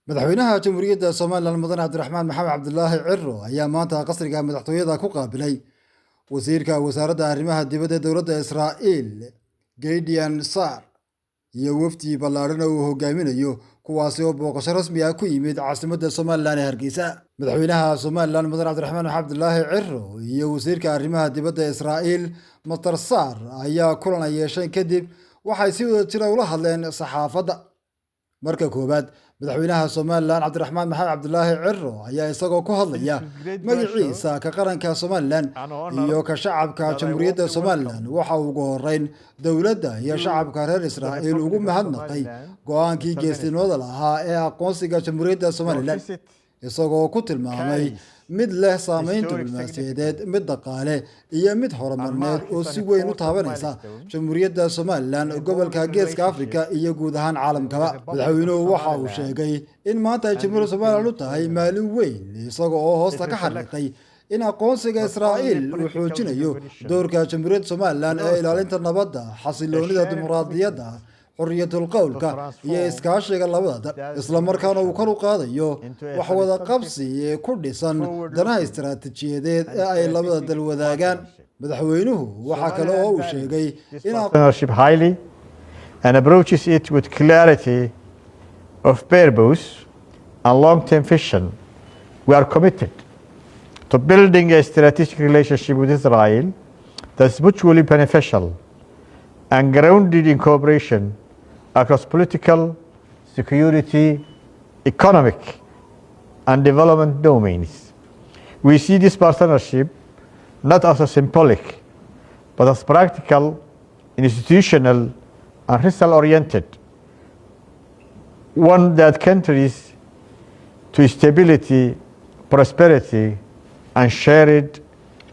madaxweynaha jamhuuriyadda Somaliland Mudane Cabdiraxmaan Maxamed Cabdulaahi Cirro ayaa maanta qasriga madaxtooyada ku qaabilay wasiirka wasaaradda arrimaha dibadda dowladda Israa'iil Gideon Saar iyo wafdi ballaaran oo uu hogaaminayo kuwaasi oo booqasho rasmi ah ku yimid caasimadda Somaliland ee Hargeysa. madaxweynaha Somaliland Mudane Cabdiraxmaan Maxamed Cabdulaahi Cirro iyo wasiirka arrimaha dibadda Israa'iil Mr. Saar ayaa kulan ay yeesheen kadib waxay si wada jir ula hadleen saxaafadda. marka koobaad madaxweynaha Somaliland Cabdiraxmaan Maxamed Cabdulaahi Cirro ayaa isagoo ku hadlaya magaciisa ka qaranka Somaliland iyo ka shacabka jamhuuriyadda Somaliland waxa uu ugu horeyn dowladda iyo shacabka reer Israa'iil ugu mahadnaqay go'aankii geesinimada lahaa ee aqoonsiga jamhuuriyadda Somaliland isagoo ku tilmaamay mid leh saameyn diblomaasiyadeed mid dhaqaale iyo mid horumarineed oo si weyn u taabanaysa jamhuuriyadda Somaliland gobolka Geeska Afrika iyo guud ahaan caalamkaba. madaxweynuhu waxa uu sheegay in maanta ay jamhuuriyadda Somaliland u tahay maalin weyn isagoo hoosta ka xariiqay in aqoonsiga Israa'iil uu xoojinayo doorka jamhuuriyadda Somaliland ee ilaalinta nabadda, xasiloonida dimuqraadiyadda, xorriyatul qowlka iyo iskaashiga labada isla markaana uu kor u qaadayo wax wada qabsi ku dhisan danaha istiraatiijiyadeed ee ay labada dal wadaagaan. madaxweynuhu waxa kale oo uu sheegay in partnership highly and approaches it with clarity of purpose and long-term vision. We are committed to building a strategic relationship with Israel that's mutually beneficial and grounded in cooperation across political, security, economic, and development domains. We see this partnership not as a symbolic, but as practical, institutional, and result-oriented, one that contributes to stability, prosperity, and shared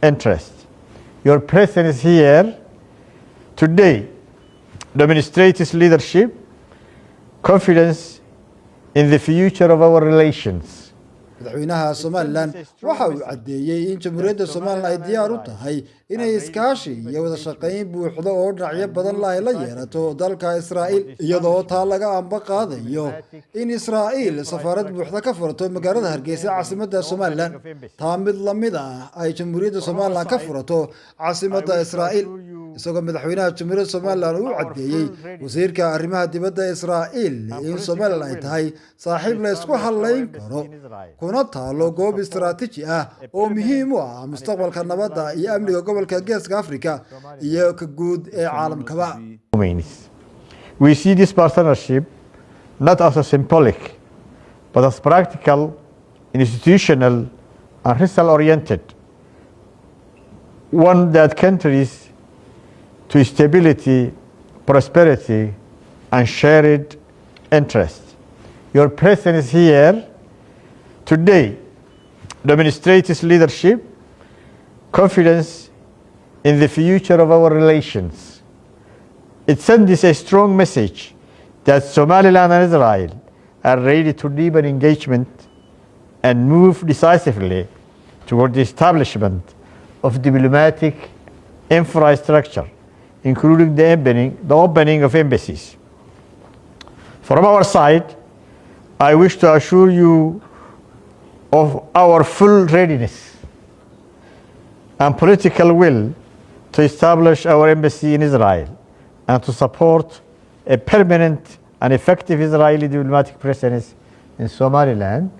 interest. Your presence here today demonstrates leadership, confidence in the future of our relations. madaxweynaha Somaliland waxa uu cadeeyay in jamhuuriyadda Somaliland ay diyaar u tahay inay iskaashi iyo wada shaqayn buuxda oo dhinacyo badan la yeelato dalka Israa'iil iyadoo taa laga amba qaadayo in Israa'iil safaarad buuxda ka furato magaalada Hargeysa caasimadda Somaliland taa mid la mid ah ay jamhuuriyadda Somaliland ka furato caasimadda Israa'iil. isagoo madaxweynaha jamhuuriyadda Somaliland uu cadeeyay wasiirka arrimaha dibadda Israa'iil in Somaliland ay tahay saaxiib la isku halayn karo kuna taalo goob istiraatiiji ah oo muhiim u ah mustaqbalka nabadda iyo amniga gobolka Geeska Afrika iyo ka guud ee caalamkaba. We see this partnership not as a symbolic, but as practical, institutional, and result-oriented, one that contributes to stability, prosperity, and shared interest. Your presence here today demonstrates leadership, confidence in the future of our relations. It sends a strong message that Somaliland and Israel are ready to deepen engagement and move decisively toward the establishment of diplomatic infrastructure, including the opening of embassies. From our side, I wish to assure you of our full readiness and political will to establish our embassy in Israel and to support a permanent and effective Israeli diplomatic presence in Somaliland.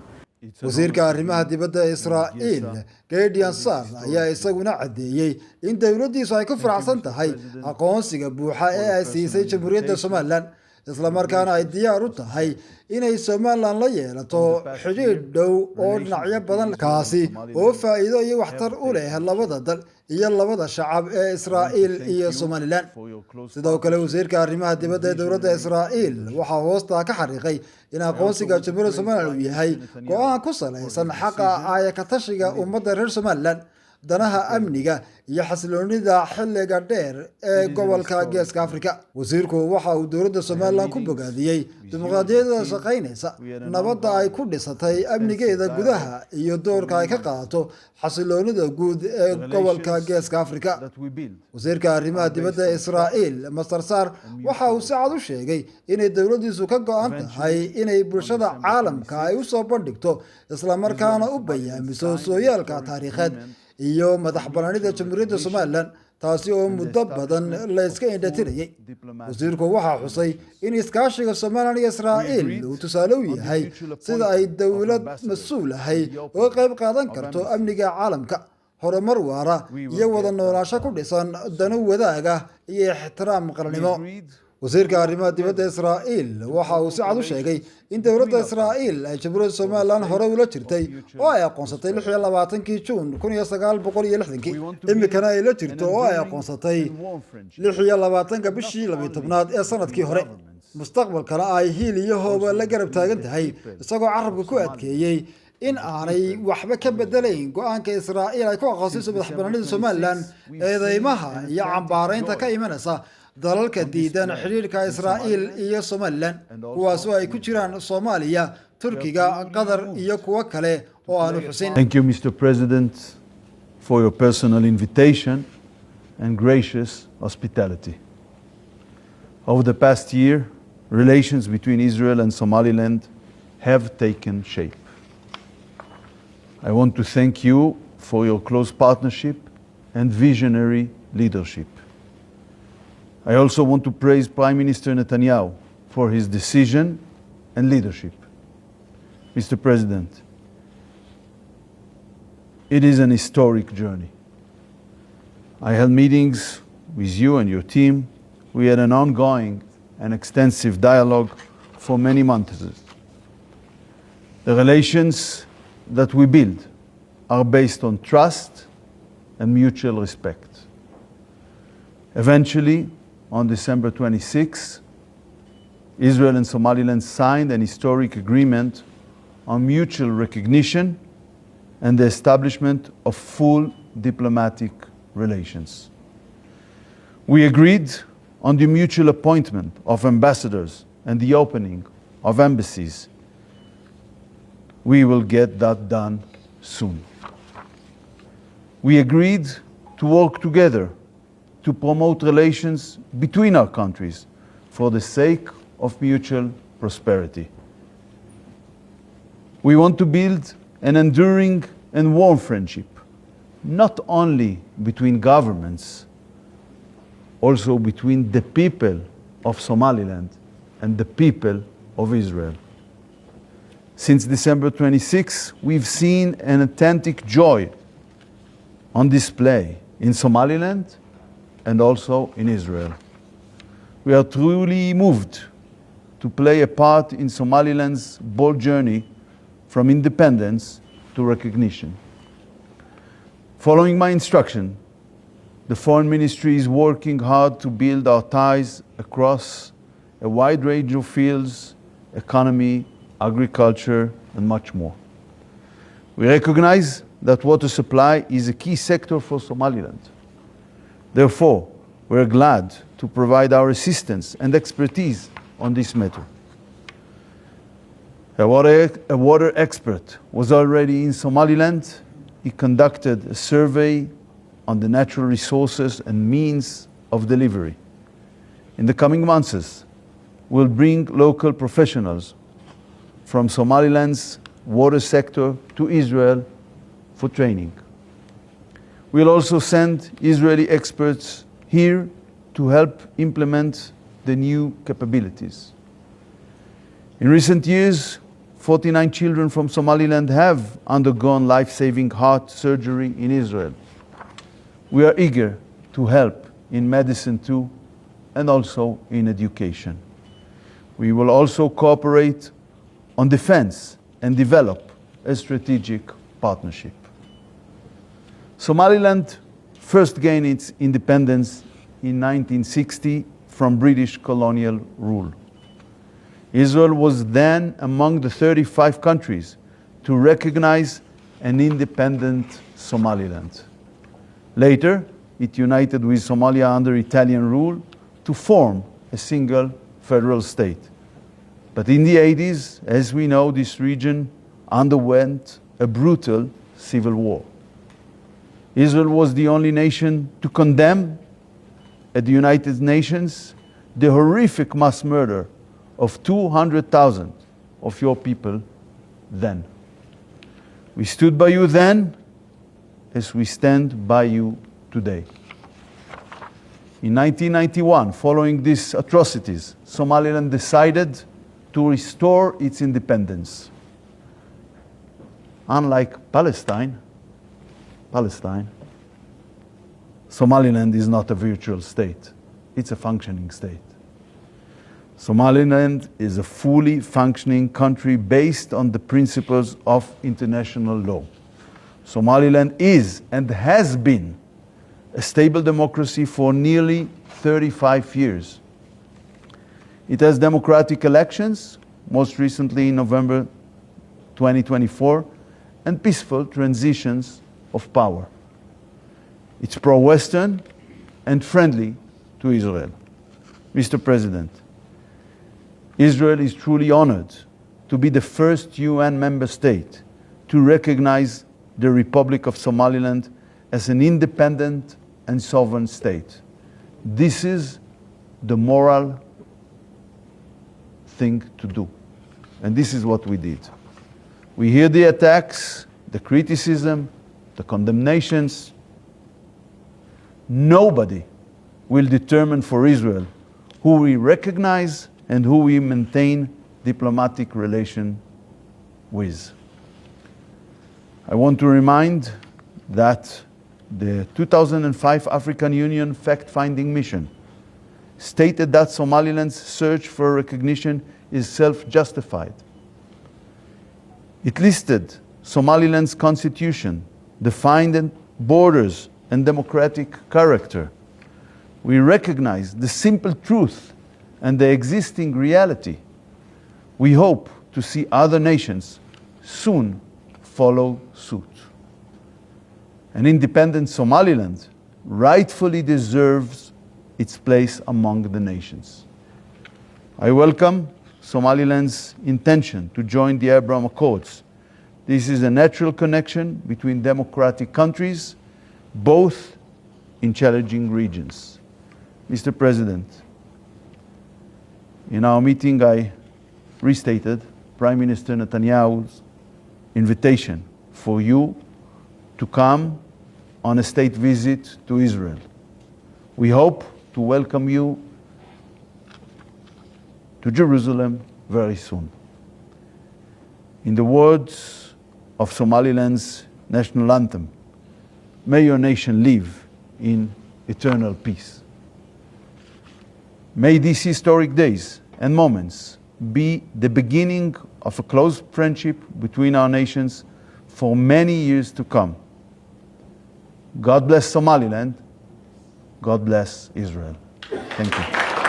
wasiirka arrimaha dibadda Israa'iil Gideon Saar ayaa isaguna cadeeyay in dowladdiisu ay ku faraxsan tahay aqoonsiga buuxa ee ay siisay jamhuuriyadda Somaliland isla markaana ay diyaar u tahay inay Somaliland la yeelato xiriir dhow oo dhinacyo badan kaasi oo faa'iido iyo waxtar u leh labada dal iyo labada shacab ee Israa'iil iyo Somaliland. sidoo kale wasiirka arrimaha dibadda ee dowladda Israa'iil waxa hoosta ka xariiqay in aqoonsiga jamhuuriyadda Somaliland uu yahay go'aan ku saleysan xaqa ay ka tashiga ummadda reer Somaliland danaha amniga iyo xasiloonida xilliga dheer ee gobolka Geeska Afrika. Wasiirku waxa uu dowladda Somaliland ku bogaadiyay dimuqraadiyadda shaqaynaysa, nabadda ay ku dhisatay amnigeeda gudaha iyo doorka ay ka qaadato xasiloonida guud ee gobolka Geeska Afrika. Wasiirka arrimaha dibadda Israa'iil Masar Sar waxa uu si cad u sheegay inay dowladdiisu ka go'an tahay inay bulshada caalamka ay u soo bandhigto isla markaana u bayaamiso sooyaalka taariikheed iyo madaxbannaanida Jamhuuriyadda Somaliland, taasi oo muddo badan la iska indhatirayay. Wasiirku waxa xusay in iskaashiga Somaliland iyo Israa'iil uu tusaale u yahay sida ay dowlad mas'uul ahay uga qayb qaadan karto amniga caalamka, horumar waara iyo wada noolaansho ku dhisan dano wadaaga iyo ixtiraam qarannimo. wasiirka arrimaha dibadda Israa'iil waxa uu si cad u sheegay in dowladda Israa'iil ay Jamhuuriyadda Somaliland hore ula jirtay oo ay aqoonsatay 26 Juun 1960 imikana ay la jirto oo ay aqoonsatay 26 bishii 12aad ee sanadkii hore. mustaqbalkana ay hiil iyo hooba la garab taagan tahay, isagoo carabka ku adkeeyay in aanay waxba ka bedelayn go'aanka Israa'iil ay ku aqoonsayso madaxbannaanida Somaliland eedeymaha iyo cambaaraynta ka imanaysa dalalka diidan xiriirka Israa'iil iyo Somaliland, kuwaas oo ay ku jiraan Soomaaliya, Turkiga, Qatar iyo kuwa kale oo aanu xusin. Thank you, Mr. President, for your personal invitation and gracious hospitality. Over the past year, relations between Israel and Somaliland have taken shape. I want to thank you for your close partnership and visionary leadership. I also want to praise Prime Minister Netanyahu for his decision and leadership. Mr. President, it is an historic journey. I held meetings with you and your team. We had an ongoing and extensive dialogue for many months. The relations that we build are based on trust and mutual respect. Eventually, on December 26, Israel and Somaliland signed an historic agreement on mutual recognition and the establishment of full diplomatic relations. We agreed on the mutual appointment of ambassadors and the opening of embassies. We will get that done soon. We agreed to work together to promote relations between our countries for the sake of mutual prosperity. We want to build an enduring and warm friendship, not only between governments, also between the people of Somaliland and the people of Israel. Since December 26, we've seen an authentic joy on display in Somaliland and also in Israel. We are truly moved to play a part in Somaliland's bold journey from independence to recognition. Following my instruction, the Foreign Ministry is working hard to build our ties across a wide range of fields, economy, agriculture, and much more. We recognize that water supply is a key sector for Somaliland. Therefore, we're glad to provide our assistance and expertise on this matter. A water expert was already in Somaliland. He conducted a survey on the natural resources and means of delivery. In the coming months, we'll bring local professionals from Somaliland's water sector to Israel for training. We'll also send Israeli experts here to help implement the new capabilities. In recent years, 49 children from Somaliland have undergone life-saving heart surgery in Israel. We are eager to help in medicine too, and also in education. We will also cooperate on defense and develop a strategic partnership. Somaliland first gained its independence in 1960 from British colonial rule. Israel was then among the 35 countries to recognize an independent Somaliland. Later, it united with Somalia under Italian rule to form a single federal state. But in the 80s, as we know, this region underwent a brutal civil war. Israel was the only nation to condemn at the United Nations the horrific mass murder of 200,000 of your people then. We stood by you then as we stand by you today. In 1991, following these atrocities, Somaliland decided to restore its independence. Unlike Palestine, Somaliland is not a virtual state. It's a functioning state. Somaliland is a fully functioning country based on the principles of international law. Somaliland is and has been a stable democracy for nearly 35 years. It has democratic elections, most recently in November 2024, and peaceful transitions of power. It's pro-Western and friendly to Israel. Mr. President, Israel is truly honored to be the first UN member state to recognize the Republic of Somaliland as an independent and sovereign state. This is the moral thing to do. And this is what we did. We hear the attacks, the criticism, the condemnations. Nobody will determine for Israel who we recognize and who we maintain diplomatic relation with. I want to remind that the 2005 African Union fact-finding mission stated that Somaliland's search for recognition is self-justified. It listed Somaliland's constitution, defined borders and democratic character. We recognize the simple truth and the existing reality. We hope to see other nations soon follow suit. An independent Somaliland rightfully deserves its place among the nations. I welcome Somaliland's intention to join the Abraham Accords. This is a natural connection between democratic countries, both in challenging regions. Mr. President, in our meeting I restated Prime Minister Netanyahu's invitation for you to come on a state visit to Israel. We hope to welcome you to Jerusalem very soon. In the words of Somaliland's national anthem, may your nation live in eternal peace. May these historic days and moments be the beginning of a close friendship between our nations for many years to come. God bless Somaliland. God bless Israel. Thank you.